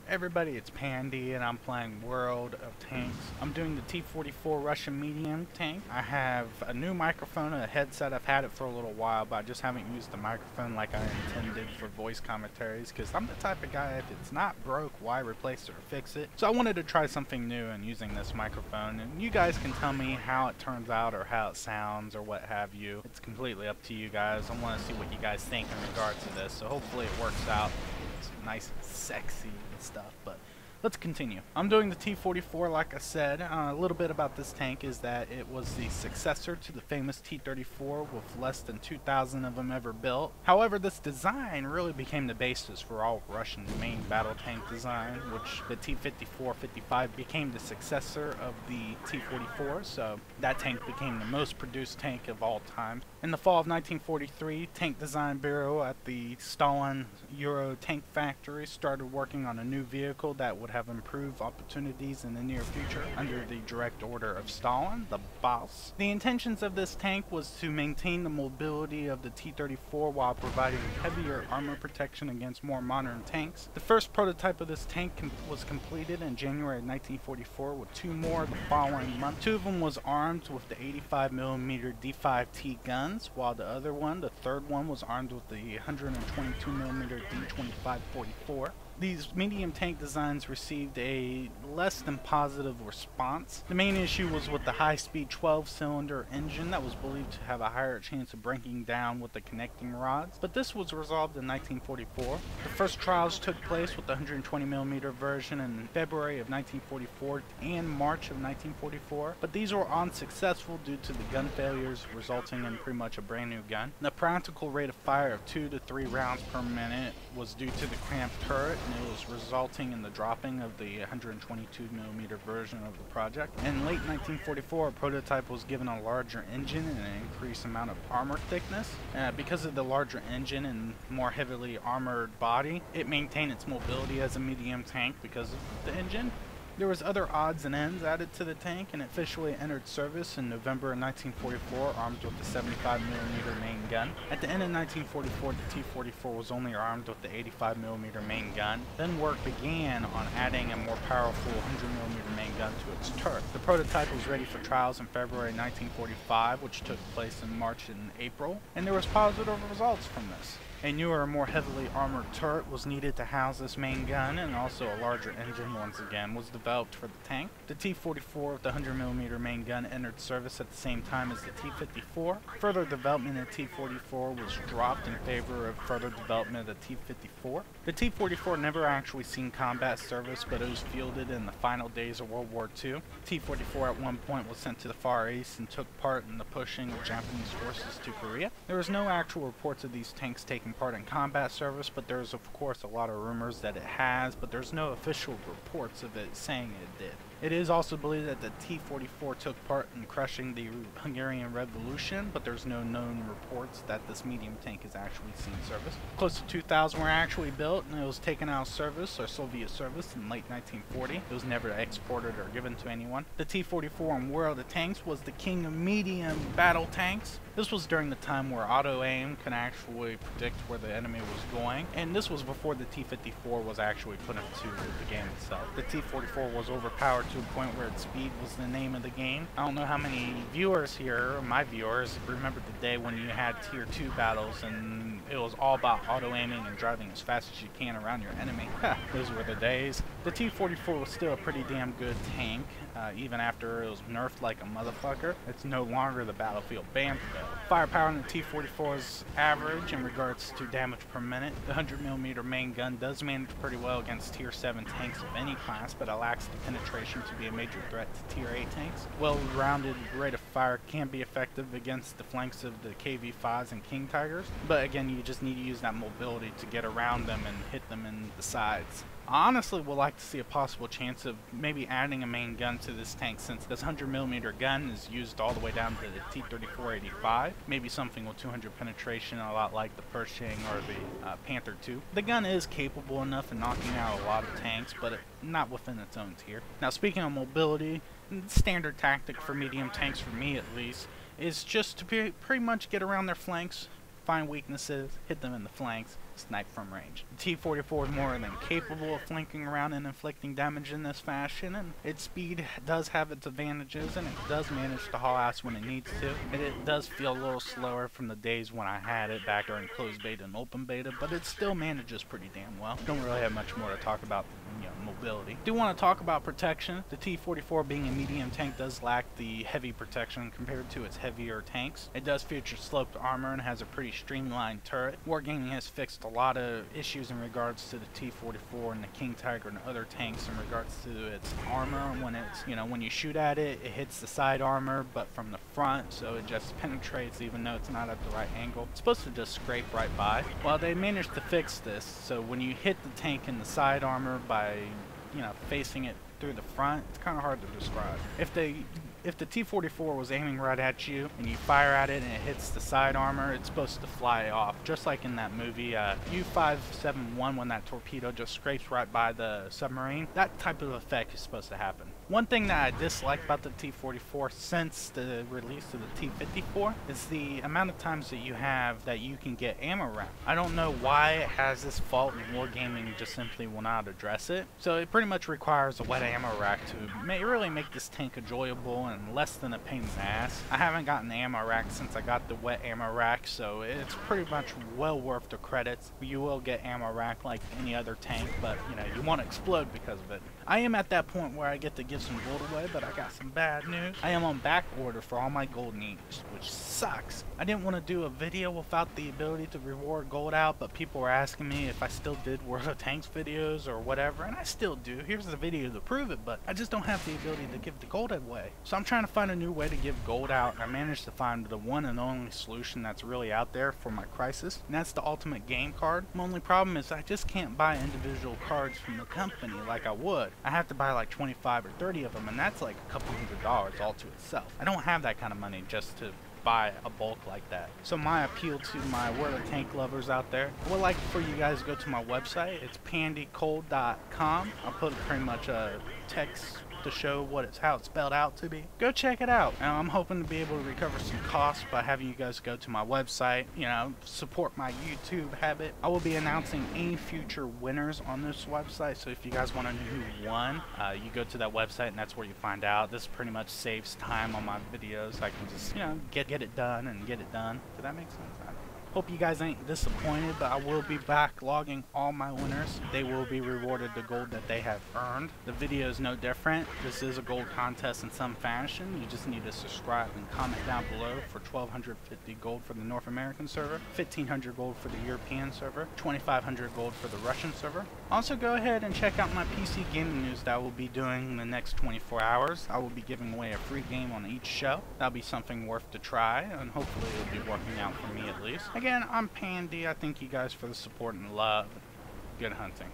Everybody, it's Pandy and I'm playing World of Tanks. I'm doing the T-44 Russian medium tank. I have a new microphone and a headset. I've had it for a little while, but I just haven't used the microphone like I intended for voice commentaries because I'm the type of guy, if it's not broke, why replace it or fix it? So I wanted to try something new and using this microphone, and you guys can tell me how it turns out or how it sounds or what have you. It's completely up to you guys. I want to see what you guys think in regards to this, so hopefully it works out. It's nice and sexy and stuff, but let's continue. I'm doing the T-44 like I said. A little bit about this tank is that it was the successor to the famous T-34 with less than 2,000 of them ever built. However, this design really became the basis for all Russian main battle tank design, which the T-54-55 became the successor of the T-44, so that tank became the most produced tank of all time. In the fall of 1943, Tank Design Bureau at the Stalin Euro Tank Factory started working on a new vehicle that would have improved opportunities in the near future under the direct order of Stalin, the boss. The intentions of this tank was to maintain the mobility of the T-34 while providing heavier armor protection against more modern tanks. The first prototype of this tank was completed in January of 1944 with two more the following month. Two of them was armed with the 85mm D5T gun, while the other one, the third one, was armed with the 122mm D2544. These medium tank designs received a less than positive response. The main issue was with the high-speed 12-cylinder engine that was believed to have a higher chance of breaking down with the connecting rods, but this was resolved in 1944. The first trials took place with the 120mm version in February of 1944 and March of 1944, but these were unsuccessful due to the gun failures resulting in pretty much a brand new gun. The practical rate of fire of 2 to 3 rounds per minute was due to the cramped turret, and it was resulting in the dropping of the 122mm version of the project. In late 1944, a prototype was given a larger engine and an increased amount of armor thickness. Because of the larger engine and more heavily armored body, it maintained its mobility as a medium tank because of the engine. There was other odds and ends added to the tank, and it officially entered service in November of 1944 armed with the 75mm main gun. At the end of 1944, the T-44 was only armed with the 85mm main gun. Then work began on adding a more powerful 100mm main gun to its turret. The prototype was ready for trials in February 1945, which took place in March and April, and there was positive results from this. A newer, more heavily armored turret was needed to house this main gun, and also a larger engine once again was developed for the tank. The T-44 with the 100mm main gun entered service at the same time as the T-54. Further development of the T-44 was dropped in favor of further development of the T-54. The T-44 never actually seen combat service, but it was fielded in the final days of World War II. T-44 at one point was sent to the Far East and took part in the pushing of Japanese forces to Korea. There was no actual reports of these tanks taking part in combat service, but there's of course a lot of rumors that it has, but there's no official reports of it saying it did. It is also believed that the T-44 took part in crushing the Hungarian Revolution, but there's no known reports that this medium tank has actually seen service. Close to 2,000 were actually built, and it was taken out of service or Soviet service in late 1940. It was never exported or given to anyone. The T-44 in World of Tanks was the king of medium battle tanks. This was during the time where auto-aim can actually predict where the enemy was going, and this was before the T-54 was actually put into the game itself. The T-44 was overpowered to a point where its speed was the name of the game. I don't know how many viewers here, or my viewers, remember the day when you had tier 2 battles and it was all about auto-aiming and driving as fast as you can around your enemy. Those were the days. The T-44 was still a pretty damn good tank, even after it was nerfed like a motherfucker. It's no longer the battlefield banned though. Firepower in the T-44 is average in regards to damage per minute. The 100mm main gun does manage pretty well against tier 7 tanks of any class, but it lacks the penetration to be a major threat to tier 8 tanks. Well-rounded rate of fire can be effective against the flanks of the KV-5s and King Tigers, but again, you just need to use that mobility to get around them and hit them in the sides. I honestly would like to see a possible chance of maybe adding a main gun to this tank, since this 100mm gun is used all the way down to the T-34-85. Maybe something with 200 penetration, a lot like the Pershing or the Panther II. The gun is capable enough of knocking out a lot of tanks, but not within its own tier. Now, speaking of mobility, the standard tactic for medium tanks, for me at least, is just to pretty much get around their flanks, find weaknesses, hit them in the flanks, snipe from range. The T-44 is more than capable of flanking around and inflicting damage in this fashion, and its speed does have its advantages, and it does manage to haul ass when it needs to. And it does feel a little slower from the days when I had it back during closed beta and open beta, but it still manages pretty damn well. Don't really have much more to talk about, mobility. Do want to talk about protection. The T-44, being a medium tank, does lack the heavy protection compared to its heavier tanks. It does feature sloped armor and has a pretty streamlined turret. Wargaming has fixed a lot of issues in regards to the T-44 and the King Tiger and other tanks in regards to its armor. When it's, when you shoot at it, it hits the side armor, but from the front, so it just penetrates even though it's not at the right angle. It's supposed to just scrape right by. Well, they managed to fix this, so when you hit the tank in the side armor by facing it through the front, it's kind of hard to describe. If the T-44 was aiming right at you and you fire at it and it hits the side armor, it's supposed to fly off, just like in that movie U-571 when that torpedo just scrapes right by the submarine. That type of effect is supposed to happen. One thing that I dislike about the T-44 since the release of the T-54 is the amount of times that you can get ammo round. I don't know why it has this fault, and Wargaming just simply will not address it. So it pretty much requires a wet ammo rack to really make this tank enjoyable and less than a pain in the ass. I haven't gotten the ammo rack since I got the wet ammo rack, so it's pretty much well worth the credits. You will get ammo rack like any other tank, but you won't explode because of it. I am at that point where I get to give some gold away, but I got some bad news. I am on back order for all my gold needs, which sucks. I didn't want to do a video without the ability to reward gold out, but people were asking me if I still did World of Tanks videos or whatever, and I still do. Here's the video to prove it, but I just don't have the ability to give the gold away. So I'm trying to find a new way to give gold out, and I managed to find the one and only solution that's really out there for my crisis, and that's the ultimate game card. My only problem is I just can't buy individual cards from the company like I would. I have to buy like 25 or 30 of them, and that's like a couple $100 all to itself. I don't have that kind of money just to buy a bulk like that. So my appeal to my World of Tank lovers out there, I would like for you guys to go to my website. It's pandycold.com. I'll put pretty much a text to show how it's spelled out to be. Go check it out. I'm hoping to be able to recover some costs by having you guys go to my website, support my YouTube habit. I will be announcing any future winners on this website, so if you guys want to know who won, you go to that website and that's where you find out. This pretty much saves time on my videos. I can just, get it done and get it done. Does that make sense? I don't know. Hope you guys ain't disappointed, but I will be backlogging all my winners. They will be rewarded the gold that they have earned. The video is no different. This is a gold contest in some fashion. You just need to subscribe and comment down below for 1,250 gold for the North American server, 1,500 gold for the European server, 2,500 gold for the Russian server. Also, go ahead and check out my PC gaming news that I will be doing in the next 24 hours. I will be giving away a free game on each show. That'll be something worth to try, and hopefully it'll be working out for me at least. Again, I'm Pandy. I thank you guys for the support and love. Good hunting.